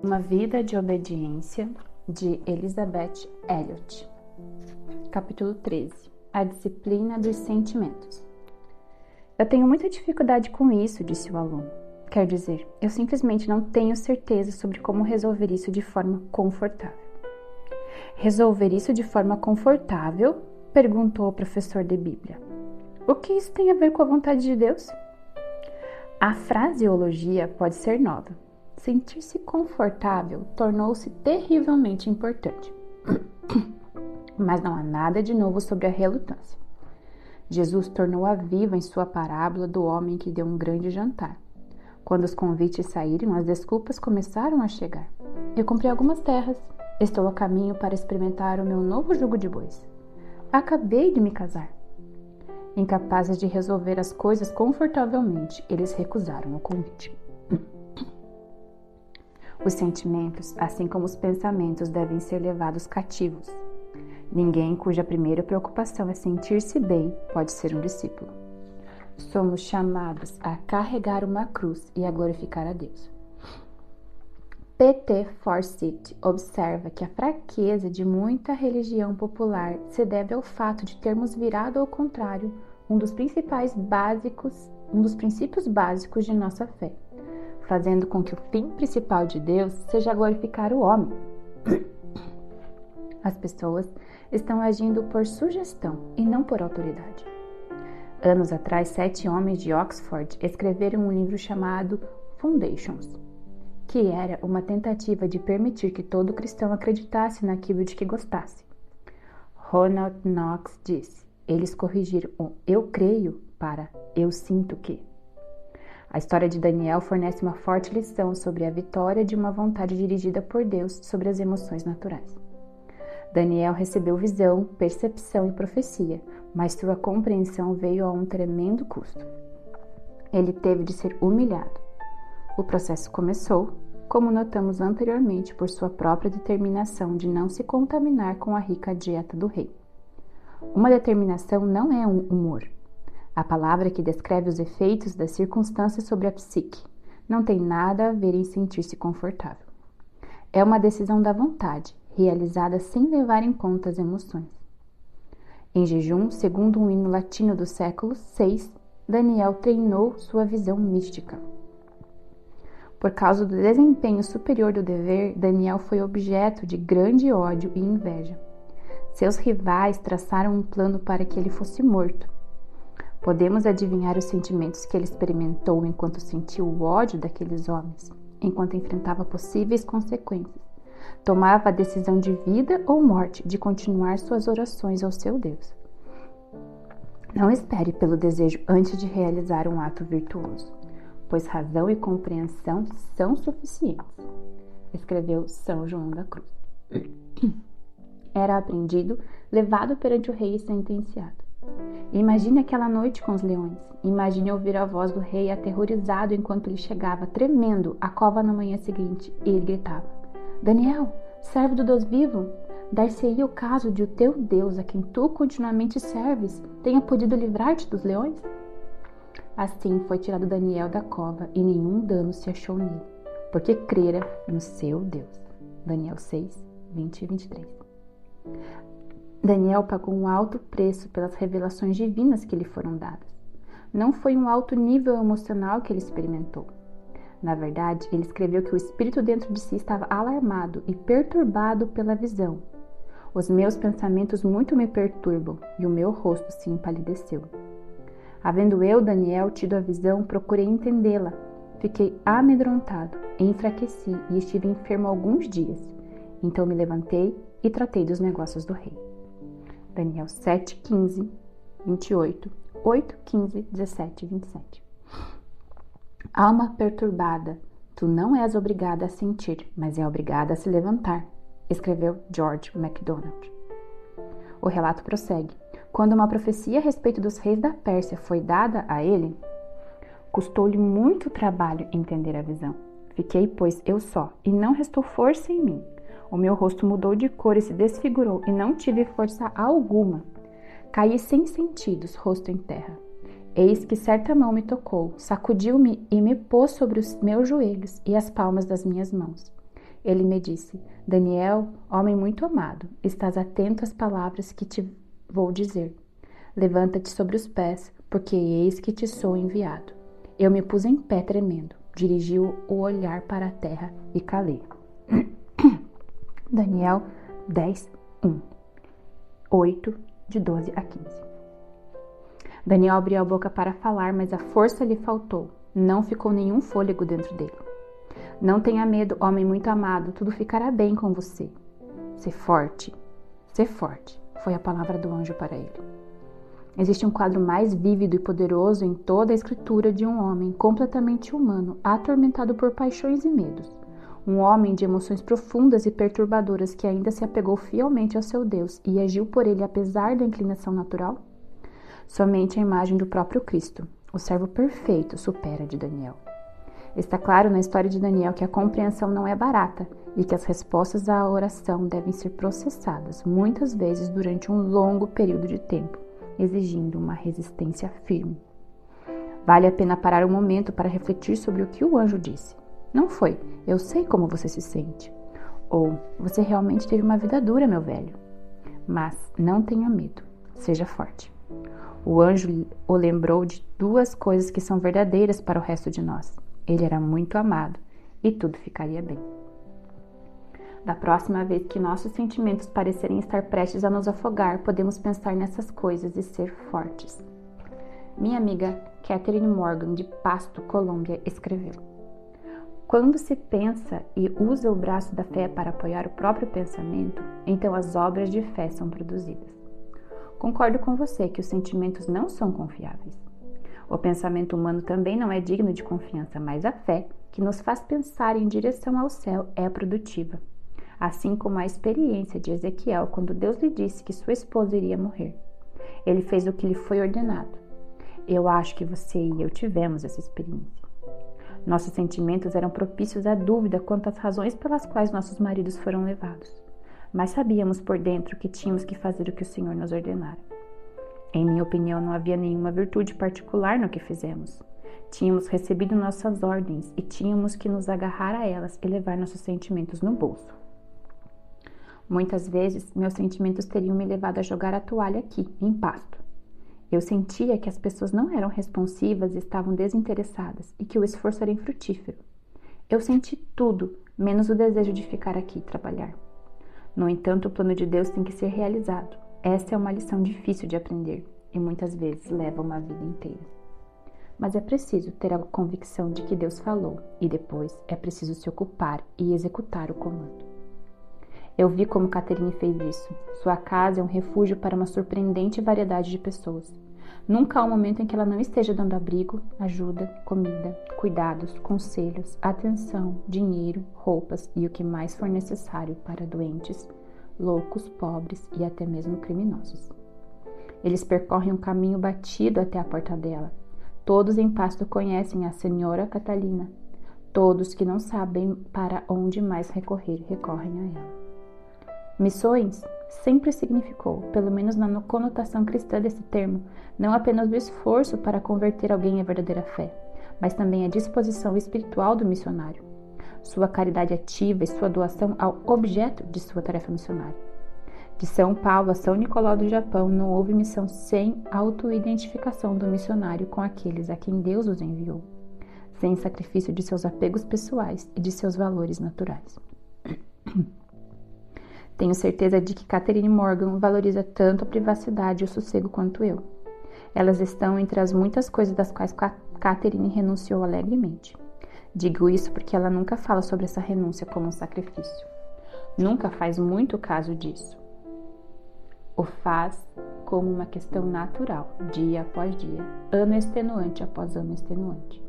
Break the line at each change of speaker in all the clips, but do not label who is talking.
Uma Vida de Obediência, de Elizabeth Elliot. Capítulo 13. A disciplina dos sentimentos. Eu tenho muita dificuldade com isso, disse o aluno. Quer dizer, eu simplesmente não tenho certeza sobre como resolver isso de forma confortável. Resolver isso de forma confortável? Perguntou o professor de Bíblia. O que isso tem a ver com a vontade de Deus? A fraseologia pode ser nova. Sentir-se confortável tornou-se terrivelmente importante. Mas não há nada de novo sobre a relutância. Jesus tornou-a viva em sua parábola do homem que deu um grande jantar. Quando os convites saíram, as desculpas começaram a chegar. Eu comprei algumas terras. Estou a caminho para experimentar o meu novo jugo de bois. Acabei de me casar. Incapazes de resolver as coisas confortavelmente, eles recusaram o convite. Os sentimentos, assim como os pensamentos, devem ser levados cativos. Ninguém cuja primeira preocupação é sentir-se bem pode ser um discípulo. Somos chamados a carregar uma cruz e a glorificar a Deus. P.T. Forsyth observa que a fraqueza de muita religião popular se deve ao fato de termos virado ao contrário um dos princípios básicos de nossa fé, fazendo com que o fim principal de Deus seja glorificar o homem. As pessoas estão agindo por sugestão e não por autoridade. Anos atrás, 7 homens de Oxford escreveram um livro chamado Foundations, que era uma tentativa de permitir que todo cristão acreditasse naquilo de que gostasse. Ronald Knox disse: eles corrigiram o "eu creio" para "eu sinto que". A história de Daniel fornece uma forte lição sobre a vitória de uma vontade dirigida por Deus sobre as emoções naturais. Daniel recebeu visão, percepção e profecia, mas sua compreensão veio a um tremendo custo. Ele teve de ser humilhado. O processo começou, como notamos anteriormente, por sua própria determinação de não se contaminar com a rica dieta do rei. Uma determinação não é um humor. A palavra que descreve os efeitos das circunstâncias sobre a psique não tem nada a ver em sentir-se confortável. É uma decisão da vontade, realizada sem levar em conta as emoções. Em jejum, segundo um hino latino do século VI, Daniel treinou sua visão mística. Por causa do desempenho superior do dever, Daniel foi objeto de grande ódio e inveja. Seus rivais traçaram um plano para que ele fosse morto. Podemos adivinhar os sentimentos que ele experimentou enquanto sentiu o ódio daqueles homens, enquanto enfrentava possíveis consequências. Tomava a decisão de vida ou morte de continuar suas orações ao seu Deus. Não espere pelo desejo antes de realizar um ato virtuoso, pois razão e compreensão são suficientes, escreveu São João da Cruz. Era apreendido, levado perante o rei e sentenciado. Imagine aquela noite com os leões. Imagine ouvir a voz do rei aterrorizado enquanto ele chegava, tremendo, à cova na manhã seguinte, e ele gritava: Daniel, servo do Deus vivo, dar-se-ia o caso de o teu Deus, a quem tu continuamente serves, tenha podido livrar-te dos leões? Assim foi tirado Daniel da cova e nenhum dano se achou nele, porque crera no seu Deus. Daniel 6, 20 e 23. Daniel pagou um alto preço pelas revelações divinas que lhe foram dadas. Não foi um alto nível emocional que ele experimentou. Na verdade, ele escreveu que o espírito dentro de si estava alarmado e perturbado pela visão. Os meus pensamentos muito me perturbam e o meu rosto se empalideceu. Havendo eu, Daniel, tido a visão, procurei entendê-la. Fiquei amedrontado, enfraqueci e estive enfermo alguns dias. Então me levantei e tratei dos negócios do rei. Daniel 7, 15, 28, 8, 15, 17 e 27. Alma perturbada, tu não és obrigada a sentir, mas é obrigada a se levantar, escreveu George MacDonald. O relato prossegue. Quando uma profecia a respeito dos reis da Pérsia foi dada a ele, custou-lhe muito trabalho entender a visão. Fiquei, pois, eu só, e não restou força em mim. O meu rosto mudou de cor e se desfigurou, e não tive força alguma. Caí sem sentidos, rosto em terra. Eis que certa mão me tocou, sacudiu-me e me pôs sobre os meus joelhos e as palmas das minhas mãos. Ele me disse: Daniel, homem muito amado, estás atento às palavras que te vou dizer. Levanta-te sobre os pés, porque eis que te sou enviado. Eu me pus em pé tremendo, dirigi o olhar para a terra e calei. Daniel 10, 1. 8, de 12 a 15. Daniel abriu a boca para falar, mas a força lhe faltou. Não ficou nenhum fôlego dentro dele. Não tenha medo, homem muito amado, tudo ficará bem com você. Ser forte, foi a palavra do anjo para ele. Existe um quadro mais vívido e poderoso em toda a escritura de um homem completamente humano, atormentado por paixões e medos. Um homem de emoções profundas e perturbadoras que ainda se apegou fielmente ao seu Deus e agiu por ele apesar da inclinação natural? Somente a imagem do próprio Cristo, o servo perfeito, supera a de Daniel. Está claro na história de Daniel que a compreensão não é barata e que as respostas à oração devem ser processadas muitas vezes durante um longo período de tempo, exigindo uma resistência firme. Vale a pena parar um momento para refletir sobre o que o anjo disse. Não foi, eu sei como você se sente. Ou, você realmente teve uma vida dura, meu velho. Mas não tenha medo, seja forte. O anjo o lembrou de duas coisas que são verdadeiras para o resto de nós. Ele era muito amado e tudo ficaria bem. Da próxima vez que nossos sentimentos parecerem estar prestes a nos afogar, podemos pensar nessas coisas e ser fortes. Minha amiga Catherine Morgan, de Pasto, Colômbia, escreveu: Quando se pensa e usa o braço da fé para apoiar o próprio pensamento, então as obras de fé são produzidas. Concordo com você que os sentimentos não são confiáveis. O pensamento humano também não é digno de confiança, mas a fé, que nos faz pensar em direção ao céu, é produtiva. Assim como a experiência de Ezequiel, quando Deus lhe disse que sua esposa iria morrer. Ele fez o que lhe foi ordenado. Eu acho que você e eu tivemos essa experiência. Nossos sentimentos eram propícios à dúvida quanto às razões pelas quais nossos maridos foram levados. Mas sabíamos por dentro que tínhamos que fazer o que o Senhor nos ordenara. Em minha opinião, não havia nenhuma virtude particular no que fizemos. Tínhamos recebido nossas ordens e tínhamos que nos agarrar a elas e levar nossos sentimentos no bolso. Muitas vezes, meus sentimentos teriam me levado a jogar a toalha aqui, em Pasto. Eu sentia que as pessoas não eram responsivas e estavam desinteressadas e que o esforço era infrutífero. Eu senti tudo, menos o desejo de ficar aqui e trabalhar. No entanto, o plano de Deus tem que ser realizado. Essa é uma lição difícil de aprender e muitas vezes leva uma vida inteira. Mas é preciso ter a convicção de que Deus falou e depois é preciso se ocupar e executar o comando. Eu vi como Catherine fez isso. Sua casa é um refúgio para uma surpreendente variedade de pessoas. Nunca há um momento em que ela não esteja dando abrigo, ajuda, comida, cuidados, conselhos, atenção, dinheiro, roupas e o que mais for necessário para doentes, loucos, pobres e até mesmo criminosos. Eles percorrem um caminho batido até a porta dela. Todos em Pasto conhecem a Senhora Catalina. Todos que não sabem para onde mais recorrer, recorrem a ela. Missões sempre significou, pelo menos na conotação cristã desse termo, não apenas o esforço para converter alguém à verdadeira fé, mas também a disposição espiritual do missionário, sua caridade ativa e sua doação ao objeto de sua tarefa missionária. De São Paulo a São Nicolau do Japão, não houve missão sem autoidentificação do missionário com aqueles a quem Deus os enviou, sem sacrifício de seus apegos pessoais e de seus valores naturais. Tenho certeza de que Catherine Morgan valoriza tanto a privacidade e o sossego quanto eu. Elas estão entre as muitas coisas das quais Catherine renunciou alegremente. Digo isso porque ela nunca fala sobre essa renúncia como um sacrifício. Nunca faz muito caso disso. O faz como uma questão natural, dia após dia, ano extenuante após ano extenuante.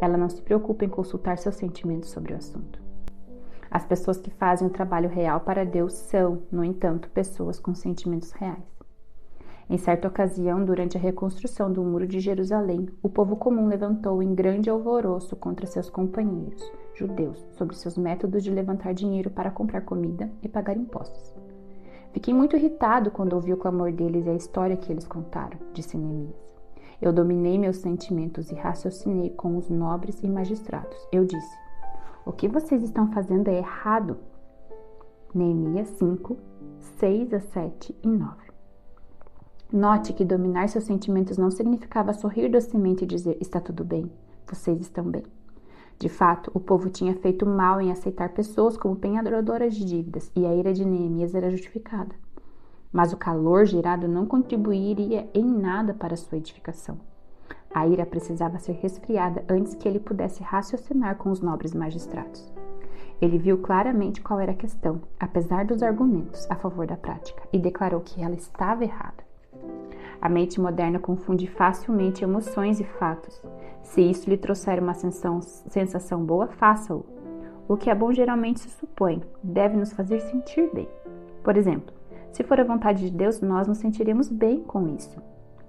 Ela não se preocupa em consultar seus sentimentos sobre o assunto. As pessoas que fazem o trabalho real para Deus são, no entanto, pessoas com sentimentos reais. Em certa ocasião, durante a reconstrução do Muro de Jerusalém, o povo comum levantou em grande alvoroço contra seus companheiros, judeus, sobre seus métodos de levantar dinheiro para comprar comida e pagar impostos. Fiquei muito irritado quando ouvi o clamor deles e a história que eles contaram, disse Neemias. Eu dominei meus sentimentos e raciocinei com os nobres e magistrados. Eu disse: O que vocês estão fazendo é errado. Neemias 5, 6 a 7 e 9. Note que dominar seus sentimentos não significava sorrir docemente e dizer: está tudo bem, vocês estão bem. De fato, o povo tinha feito mal em aceitar pessoas como penhoradoras de dívidas, e a ira de Neemias era justificada. Mas o calor gerado não contribuiria em nada para sua edificação. A ira precisava ser resfriada antes que ele pudesse raciocinar com os nobres magistrados. Ele viu claramente qual era a questão, apesar dos argumentos a favor da prática, e declarou que ela estava errada. A mente moderna confunde facilmente emoções e fatos. Se isso lhe trouxer uma sensação boa, faça-o. O que é bom geralmente se supõe, deve nos fazer sentir bem. Por exemplo, se for a vontade de Deus, nós nos sentiremos bem com isso.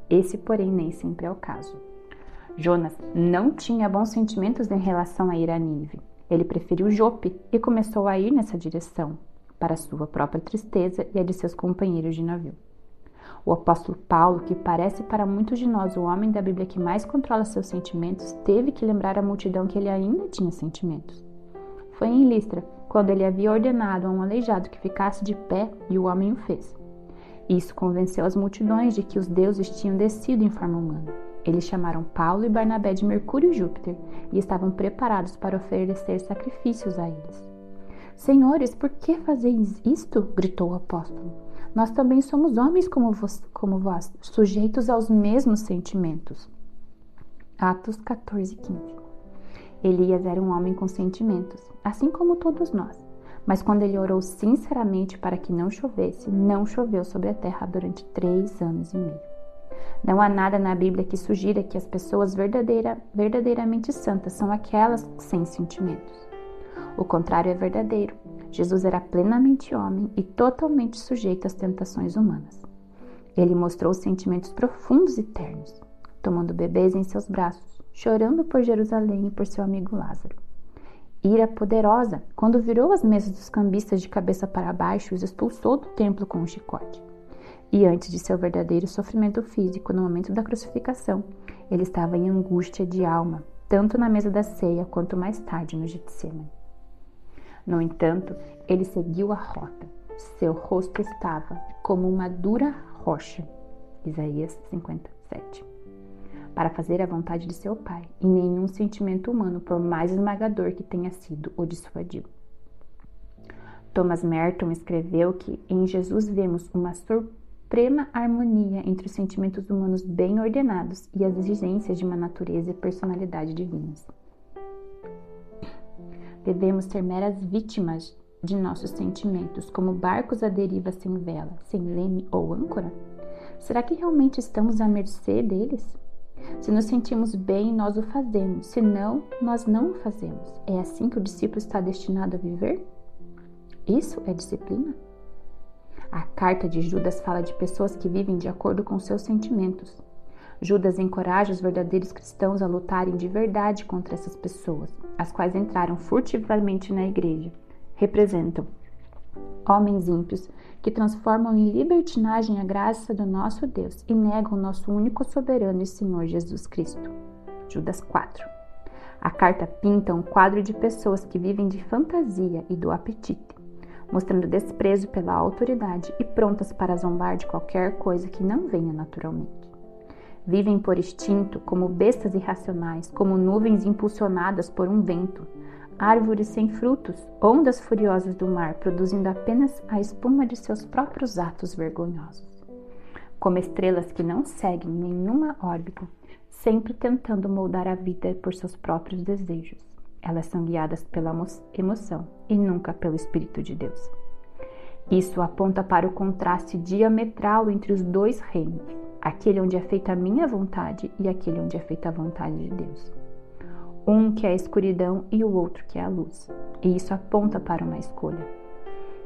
Esse, porém, nem sempre é o caso. Jonas não tinha bons sentimentos em relação a ir a Nínive. Ele preferiu Jope e começou a ir nessa direção, para sua própria tristeza e a de seus companheiros de navio. O apóstolo Paulo, que parece para muitos de nós o homem da Bíblia que mais controla seus sentimentos, teve que lembrar à multidão que ele ainda tinha sentimentos. Foi em Listra, quando ele havia ordenado a um aleijado que ficasse de pé, e o homem o fez. Isso convenceu as multidões de que os deuses tinham descido em forma humana. Eles chamaram Paulo e Barnabé de Mercúrio e Júpiter e estavam preparados para oferecer sacrifícios a eles. Senhores, por que fazeis isto? Gritou o apóstolo. Nós também somos homens como vós, sujeitos aos mesmos sentimentos. Atos 14:15. Elias era um homem com sentimentos, assim como todos nós. Mas quando ele orou sinceramente para que não chovesse, não choveu sobre a terra durante 3 anos e meio. Não há nada na Bíblia que sugira que as pessoas verdadeiramente santas são aquelas sem sentimentos. O contrário é verdadeiro. Jesus era plenamente homem e totalmente sujeito às tentações humanas. Ele mostrou sentimentos profundos e ternos, tomando bebês em seus braços, chorando por Jerusalém e por seu amigo Lázaro. Ira poderosa, quando virou as mesas dos cambistas de cabeça para baixo e os expulsou do templo com um chicote. E antes de seu verdadeiro sofrimento físico, no momento da crucificação, ele estava em angústia de alma, tanto na mesa da ceia quanto mais tarde no Getsemane. No entanto, ele seguiu a rota. Seu rosto estava como uma dura rocha. Isaías 57. Para fazer a vontade de seu Pai, e nenhum sentimento humano, por mais esmagador que tenha sido, o dissuadiu. Thomas Merton escreveu que em Jesus vemos uma suprema harmonia entre os sentimentos humanos bem ordenados e as exigências de uma natureza e personalidade divinas. Devemos ser meras vítimas de nossos sentimentos, como barcos à deriva sem vela, sem leme ou âncora? Será que realmente estamos à mercê deles? Se nos sentimos bem, nós o fazemos. Se não, nós não o fazemos. É assim que o discípulo está destinado a viver? Isso é disciplina? A carta de Judas fala de pessoas que vivem de acordo com seus sentimentos. Judas encoraja os verdadeiros cristãos a lutarem de verdade contra essas pessoas, as quais entraram furtivamente na igreja. Representam homens ímpios que transformam em libertinagem a graça do nosso Deus e negam o nosso único soberano e Senhor Jesus Cristo. Judas 4. A carta pinta um quadro de pessoas que vivem de fantasia e do apetite, mostrando desprezo pela autoridade e prontas para zombar de qualquer coisa que não venha naturalmente. Vivem por instinto, como bestas irracionais, como nuvens impulsionadas por um vento, árvores sem frutos, ondas furiosas do mar, produzindo apenas a espuma de seus próprios atos vergonhosos. Como estrelas que não seguem nenhuma órbita, sempre tentando moldar a vida por seus próprios desejos. Elas são guiadas pela emoção e nunca pelo Espírito de Deus. Isso aponta para o contraste diametral entre os dois reinos, aquele onde é feita a minha vontade e aquele onde é feita a vontade de Deus. Um que é a escuridão e o outro que é a luz. E isso aponta para uma escolha.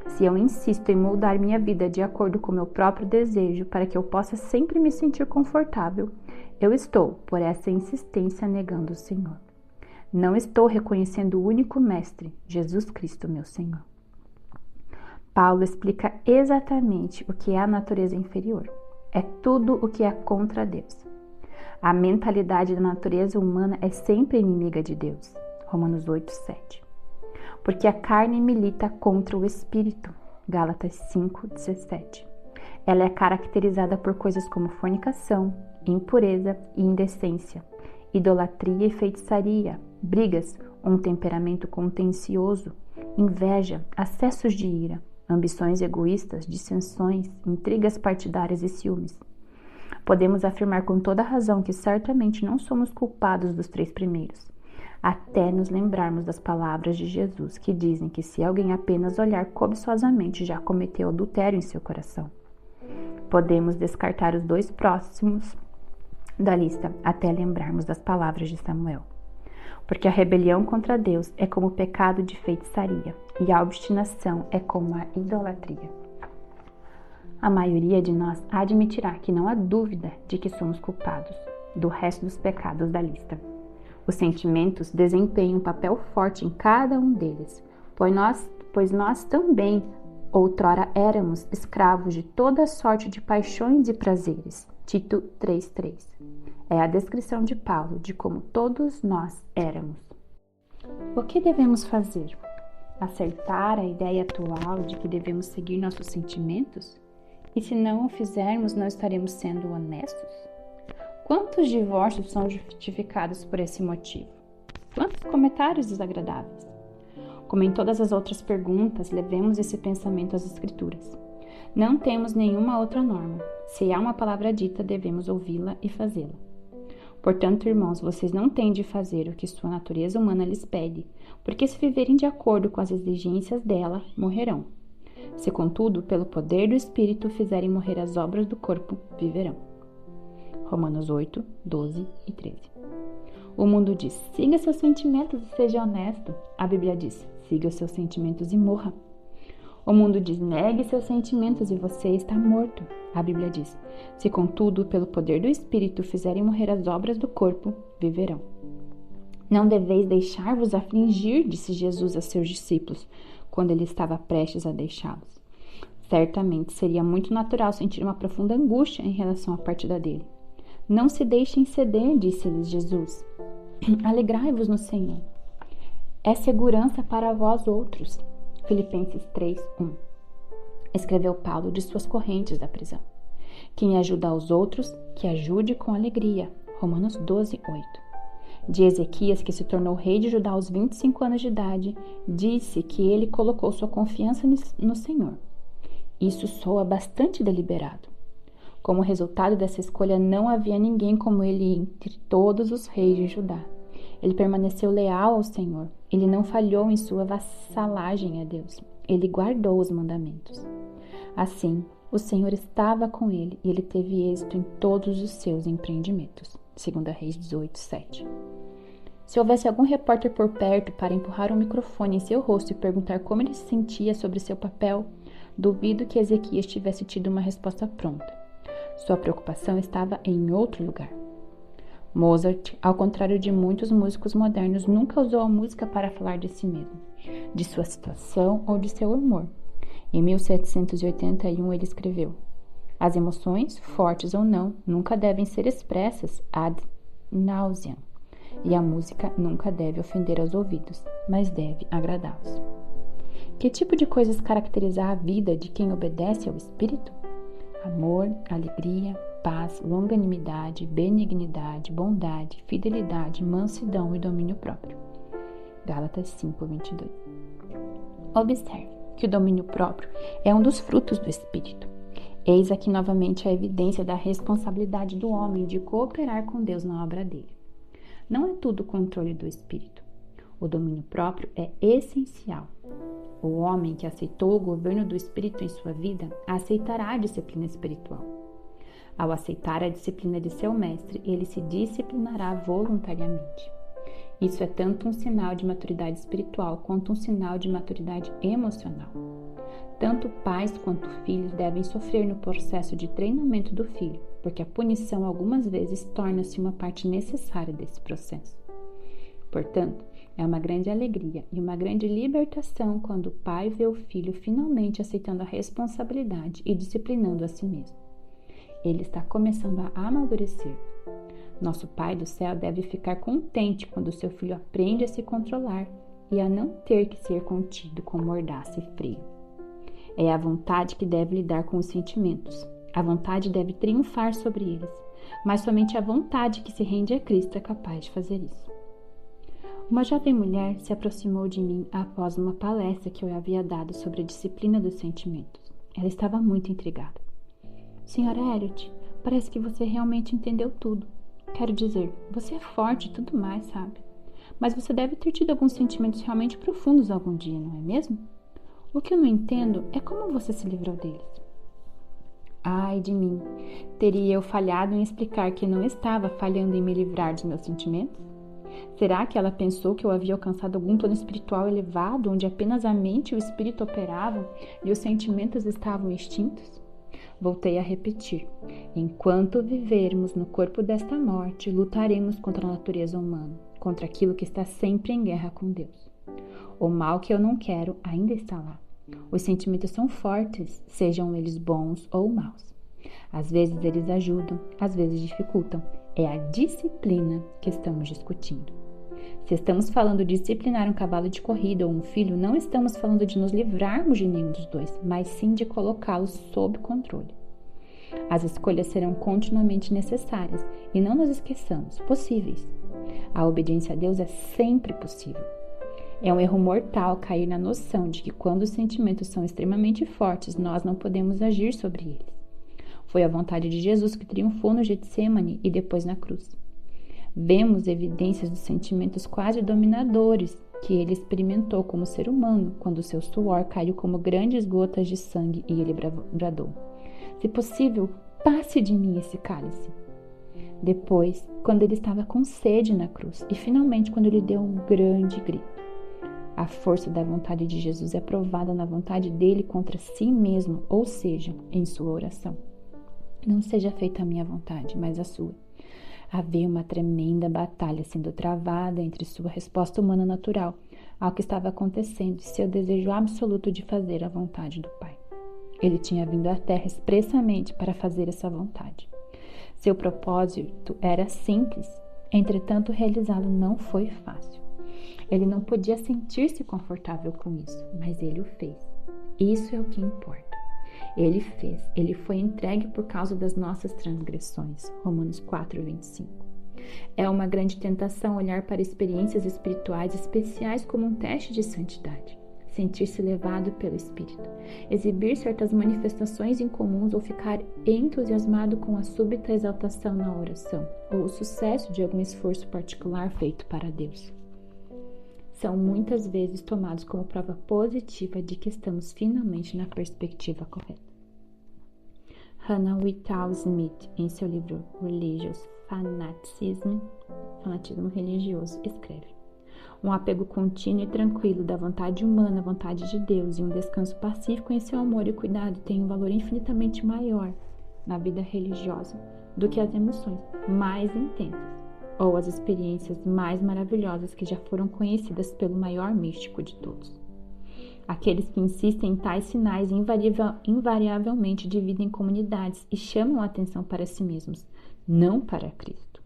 Se eu insisto em moldar minha vida de acordo com meu próprio desejo para que eu possa sempre me sentir confortável, eu estou, por essa insistência, negando o Senhor. Não estou reconhecendo o único Mestre, Jesus Cristo, meu Senhor. Paulo explica exatamente o que é a natureza inferior. É tudo o que é contra Deus. A mentalidade da natureza humana é sempre inimiga de Deus. Romanos 8:7. porque a carne milita contra o espírito. Gálatas 5:17. Ela é caracterizada por coisas como fornicação, impureza e indecência, idolatria e feitiçaria, brigas, um temperamento contencioso, inveja, acessos de ira, ambições egoístas, dissensões, intrigas partidárias e ciúmes. Podemos afirmar com toda razão que certamente não somos culpados dos 3 primeiros, até nos lembrarmos das palavras de Jesus, que dizem que se alguém apenas olhar cobiçosamente já cometeu adultério em seu coração. Podemos descartar os 2 próximos da lista até lembrarmos das palavras de Samuel. Porque a rebelião contra Deus é como o pecado de feitiçaria e a obstinação é como a idolatria. A maioria de nós admitirá que não há dúvida de que somos culpados do resto dos pecados da lista. Os sentimentos desempenham um papel forte em cada um deles, pois nós também outrora éramos escravos de toda sorte de paixões e prazeres. Tito 3:3. É a descrição de Paulo de como todos nós éramos. O que devemos fazer? Aceitar a ideia atual de que devemos seguir nossos sentimentos? E se não o fizermos, não estaremos sendo honestos? Quantos divórcios são justificados por esse motivo? Quantos comentários desagradáveis? Como em todas as outras perguntas, levemos esse pensamento às Escrituras. Não temos nenhuma outra norma. Se há uma palavra dita, devemos ouvi-la e fazê-la. Portanto, irmãos, vocês não têm de fazer o que sua natureza humana lhes pede, porque se viverem de acordo com as exigências dela, morrerão. Se, contudo, pelo poder do Espírito fizerem morrer as obras do corpo, viverão. Romanos 8, 12 e 13. O mundo diz, siga seus sentimentos e seja honesto. A Bíblia diz, siga os seus sentimentos e morra. O mundo diz, negue seus sentimentos e você está morto. A Bíblia diz, se contudo, pelo poder do Espírito fizerem morrer as obras do corpo, viverão. Não deveis deixar-vos afligir, disse Jesus a seus discípulos, quando ele estava prestes a deixá-los. Certamente seria muito natural sentir uma profunda angústia em relação à partida dele. Não se deixem ceder, disse-lhes Jesus. Alegrai-vos no Senhor. É segurança para vós outros. Filipenses 3:1. Escreveu Paulo de suas correntes da prisão. Quem ajuda aos outros, que ajude com alegria. Romanos 12:8. De Ezequias, que se tornou rei de Judá aos 25 anos de idade, disse que ele colocou sua confiança no Senhor. Isso soa bastante deliberado. Como resultado dessa escolha, não havia ninguém como ele entre todos os reis de Judá. Ele permaneceu leal ao Senhor. Ele não falhou em sua vassalagem a Deus. Ele guardou os mandamentos. Assim, o Senhor estava com ele e ele teve êxito em todos os seus empreendimentos. 2 Reis 18:7. Se houvesse algum repórter por perto para empurrar um microfone em seu rosto e perguntar como ele se sentia sobre seu papel, duvido que Ezequias tivesse tido uma resposta pronta. Sua preocupação estava em outro lugar. Mozart, ao contrário de muitos músicos modernos, nunca usou a música para falar de si mesmo, de sua situação ou de seu humor. Em 1781 ele escreveu: as emoções, fortes ou não, nunca devem ser expressas ad nauseam, e a música nunca deve ofender aos ouvidos, mas deve agradá-los. Que tipo de coisas caracteriza a vida de quem obedece ao Espírito? Amor, alegria, paz, longanimidade, benignidade, bondade, fidelidade, mansidão e domínio próprio. Gálatas 5:22. Observe que o domínio próprio é um dos frutos do Espírito. Eis aqui novamente a evidência da responsabilidade do homem de cooperar com Deus na obra dele. Não é tudo controle do Espírito. O domínio próprio é essencial. O homem que aceitou o governo do Espírito em sua vida aceitará a disciplina espiritual. Ao aceitar a disciplina de seu mestre, ele se disciplinará voluntariamente. Isso é tanto um sinal de maturidade espiritual quanto um sinal de maturidade emocional. Tanto pais quanto filhos devem sofrer no processo de treinamento do filho, porque a punição algumas vezes torna-se uma parte necessária desse processo. Portanto, é uma grande alegria e uma grande libertação quando o pai vê o filho finalmente aceitando a responsabilidade e disciplinando a si mesmo. Ele está começando a amadurecer. Nosso Pai do céu deve ficar contente quando seu filho aprende a se controlar e a não ter que ser contido com mordaça e freio. É a vontade que deve lidar com os sentimentos. A vontade deve triunfar sobre eles, mas somente a vontade que se rende a Cristo é capaz de fazer isso. Uma jovem mulher se aproximou de mim após uma palestra que eu havia dado sobre a disciplina dos sentimentos. Ela estava muito intrigada. Senhora Elliot, parece que você realmente entendeu tudo. Quero dizer, você é forte e tudo mais, sabe? Mas você deve ter tido alguns sentimentos realmente profundos algum dia, não é mesmo? O que eu não entendo é como você se livrou deles. Ai de mim, teria eu falhado em explicar que não estava falhando em me livrar dos meus sentimentos? Será que ela pensou que eu havia alcançado algum plano espiritual elevado, onde apenas a mente e o espírito operavam e os sentimentos estavam extintos? Voltei a repetir: enquanto vivermos no corpo desta morte, lutaremos contra a natureza humana, contra aquilo que está sempre em guerra com Deus. O mal que eu não quero ainda está lá. Os sentimentos são fortes, sejam eles bons ou maus. Às vezes eles ajudam, às vezes dificultam. É a disciplina que estamos discutindo. Se estamos falando de disciplinar um cavalo de corrida ou um filho, não estamos falando de nos livrarmos de nenhum dos dois, mas sim de colocá-los sob controle. As escolhas serão continuamente necessárias e não nos esqueçamos, possíveis. A obediência a Deus é sempre possível. É um erro mortal cair na noção de que quando os sentimentos são extremamente fortes, nós não podemos agir sobre eles. Foi a vontade de Jesus que triunfou no Getsêmani e depois na cruz. Vemos evidências dos sentimentos quase dominadores que ele experimentou como ser humano, quando seu suor caiu como grandes gotas de sangue e ele bradou: se possível, passe de mim esse cálice. Depois, quando ele estava com sede na cruz e finalmente quando ele deu um grande grito. A força da vontade de Jesus é provada na vontade dele contra si mesmo, ou seja, em sua oração. Não seja feita a minha vontade, mas a sua. Havia uma tremenda batalha sendo travada entre sua resposta humana natural ao que estava acontecendo e seu desejo absoluto de fazer a vontade do Pai. Ele tinha vindo à Terra expressamente para fazer essa vontade. Seu propósito era simples, entretanto realizá-lo não foi fácil. Ele não podia sentir-se confortável com isso, mas ele o fez. Isso é o que importa. Ele fez, ele foi entregue por causa das nossas transgressões. Romanos 4:25. É uma grande tentação olhar para experiências espirituais especiais como um teste de santidade. Sentir-se levado pelo Espírito, exibir certas manifestações incomuns ou ficar entusiasmado com a súbita exaltação na oração ou o sucesso de algum esforço particular feito para Deus. São muitas vezes tomados como prova positiva de que estamos finalmente na perspectiva correta. Hannah Whitall Smith, em seu livro Religious Fanaticism, Fanatismo Religioso, escreve: um apego contínuo e tranquilo da vontade humana à vontade de Deus e um descanso pacífico em seu amor e cuidado têm um valor infinitamente maior na vida religiosa do que as emoções mais intensas ou as experiências mais maravilhosas que já foram conhecidas pelo maior místico de todos. Aqueles que insistem em tais sinais invariavelmente dividem comunidades e chamam a atenção para si mesmos, não para Cristo.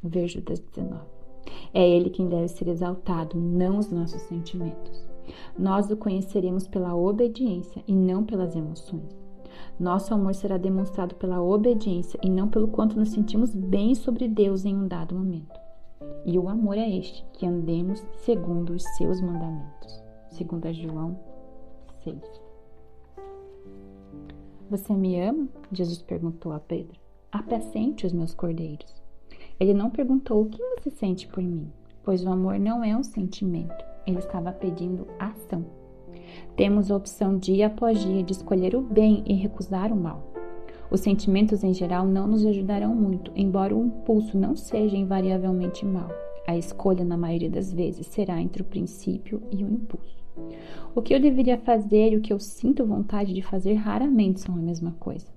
Ver Judas 19. É Ele quem deve ser exaltado, não os nossos sentimentos. Nós o conheceremos pela obediência e não pelas emoções. Nosso amor será demonstrado pela obediência e não pelo quanto nos sentimos bem sobre Deus em um dado momento. E o amor é este, que andemos segundo os seus mandamentos. 2 João 6. Você me ama? Jesus perguntou a Pedro. Apacente os meus cordeiros. Ele não perguntou o que você sente por mim, pois o amor não é um sentimento. Ele estava pedindo ação. Temos a opção dia após dia de escolher o bem e recusar o mal. Os sentimentos em geral não nos ajudarão muito, embora o impulso não seja invariavelmente mau. A escolha, na maioria das vezes, será entre o princípio e o impulso. O que eu deveria fazer e o que eu sinto vontade de fazer raramente são a mesma coisa.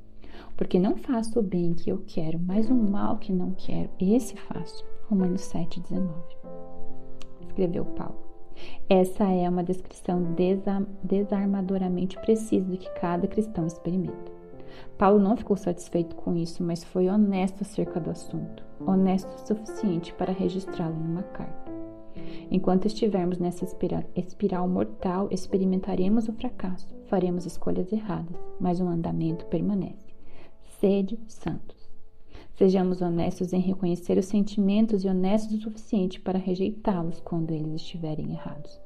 Porque não faço o bem que eu quero, mas o mal que não quero, esse faço. Romanos 7:19. Escreveu Paulo. Essa é uma descrição desarmadoramente precisa do que cada cristão experimenta. Paulo não ficou satisfeito com isso, mas foi honesto acerca do assunto, honesto o suficiente para registrá-lo em uma carta. Enquanto estivermos nessa espiral mortal, experimentaremos o fracasso, faremos escolhas erradas, mas o mandamento permanece. Sede santos. Sejamos honestos em reconhecer os sentimentos e honestos o suficiente para rejeitá-los quando eles estiverem errados.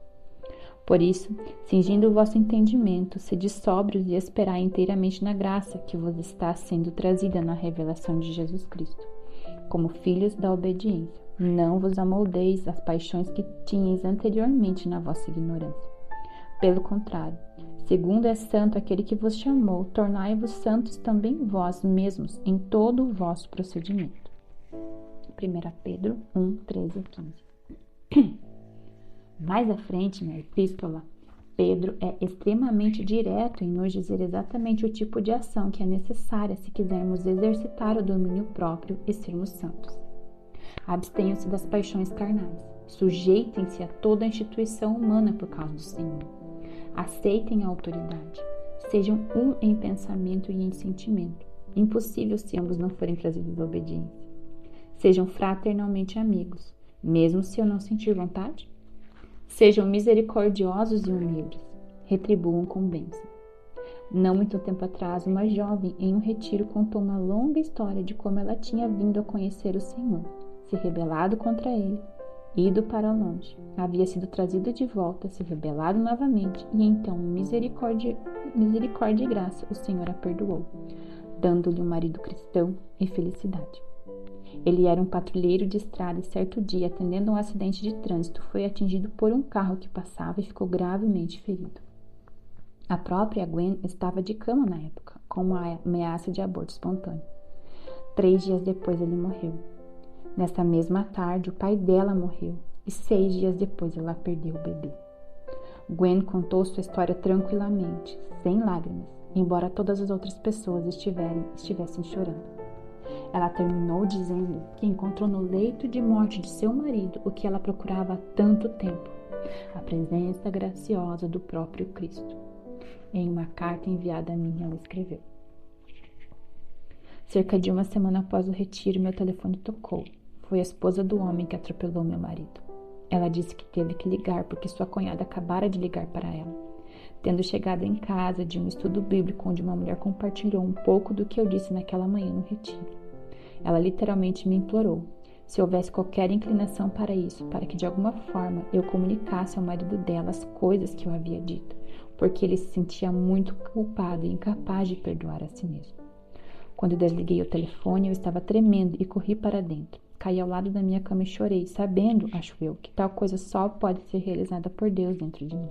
Por isso, cingindo o vosso entendimento, sede sóbrios e esperai inteiramente na graça que vos está sendo trazida na revelação de Jesus Cristo. Como filhos da obediência, não vos amoldeis às paixões que tinhais anteriormente na vossa ignorância. Pelo contrário, segundo é santo aquele que vos chamou, tornai-vos santos também vós mesmos em todo o vosso procedimento. 1 Pedro 1, 13 a 15. Mais à frente, na epístola, Pedro é extremamente direto em nos dizer exatamente o tipo de ação que é necessária se quisermos exercitar o domínio próprio e sermos santos. Abstenham-se das paixões carnais, sujeitem-se a toda a instituição humana por causa do Senhor. Aceitem a autoridade, sejam um em pensamento e em sentimento. Impossível se ambos não forem trazidos à obediência. Sejam fraternalmente amigos, mesmo se eu não sentir vontade. Sejam misericordiosos e humildes, retribuam com bênção. Não muito tempo atrás, uma jovem em um retiro contou uma longa história de como ela tinha vindo a conhecer o Senhor, se rebelado contra ele, ido para longe, havia sido trazida de volta, se rebelado novamente, e então, misericórdia e graça, o Senhor a perdoou, dando-lhe um marido cristão e felicidade. Ele era um patrulheiro de estrada e certo dia, atendendo a um acidente de trânsito, foi atingido por um carro que passava e ficou gravemente ferido. A própria Gwen estava de cama na época, com uma ameaça de aborto espontâneo. 3 dias depois ele morreu. Nessa mesma tarde, o pai dela morreu e 6 dias depois ela perdeu o bebê. Gwen contou sua história tranquilamente, sem lágrimas, embora todas as outras pessoas estivessem chorando. Ela terminou dizendo que encontrou no leito de morte de seu marido o que ela procurava há tanto tempo, a presença graciosa do próprio Cristo. Em uma carta enviada a mim, ela escreveu: cerca de uma semana após o retiro, meu telefone tocou. Foi a esposa do homem que atropelou meu marido. Ela disse que teve que ligar porque sua cunhada acabara de ligar para ela. Tendo chegado em casa de um estudo bíblico onde uma mulher compartilhou um pouco do que eu disse naquela manhã no retiro. Ela literalmente me implorou, se houvesse qualquer inclinação para isso, para que de alguma forma eu comunicasse ao marido dela as coisas que eu havia dito, porque ele se sentia muito culpado e incapaz de perdoar a si mesmo. Quando desliguei o telefone, eu estava tremendo e corri para dentro. Caí ao lado da minha cama e chorei, sabendo, acho eu, que tal coisa só pode ser realizada por Deus dentro de mim.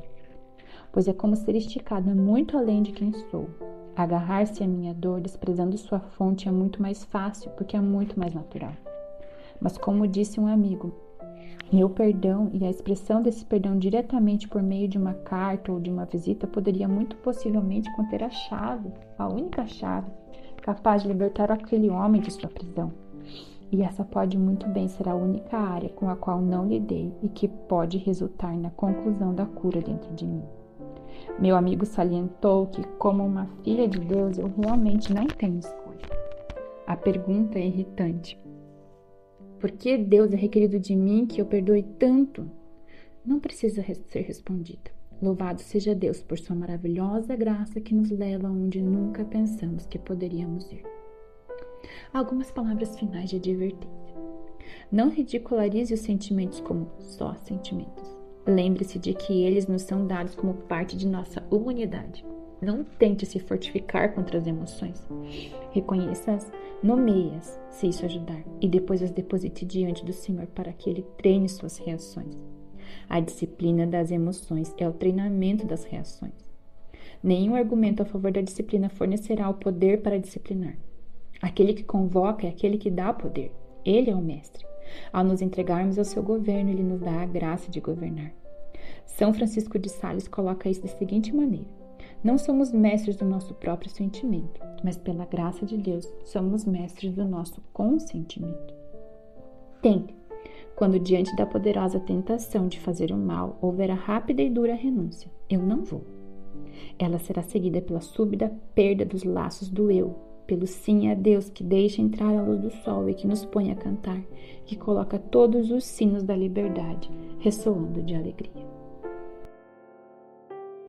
Pois é como ser esticada muito além de quem sou. Agarrar-se à minha dor, desprezando sua fonte, é muito mais fácil, porque é muito mais natural. Mas como disse um amigo, meu perdão e a expressão desse perdão diretamente por meio de uma carta ou de uma visita poderia muito possivelmente conter a chave, a única chave, capaz de libertar aquele homem de sua prisão. E essa pode muito bem ser a única área com a qual não lidei e que pode resultar na conclusão da cura dentro de mim. Meu amigo salientou que, como uma filha de Deus, eu realmente não tenho escolha. A pergunta é irritante. Por que Deus é requerido de mim que eu perdoe tanto? Não precisa ser respondida. Louvado seja Deus por sua maravilhosa graça que nos leva onde nunca pensamos que poderíamos ir. Algumas palavras finais de advertência. Não ridicularize os sentimentos como só sentimentos. Lembre-se de que eles nos são dados como parte de nossa humanidade. Não tente se fortificar contra as emoções. Reconheça-as, nomeie-as, se isso ajudar, e depois as deposite diante do Senhor para que Ele treine suas reações. A disciplina das emoções é o treinamento das reações. Nenhum argumento a favor da disciplina fornecerá o poder para disciplinar. Aquele que convoca é aquele que dá o poder. Ele é o mestre. Ao nos entregarmos ao seu governo, ele nos dá a graça de governar. São Francisco de Sales coloca isso da seguinte maneira: não somos mestres do nosso próprio sentimento, mas pela graça de Deus, somos mestres do nosso consentimento. Tente, quando diante da poderosa tentação de fazer o mal, houver a rápida e dura renúncia: eu não vou. Ela será seguida pela súbita perda dos laços do eu, pelo sim a Deus que deixa entrar a luz do sol e que nos põe a cantar, que coloca todos os sinos da liberdade ressoando de alegria.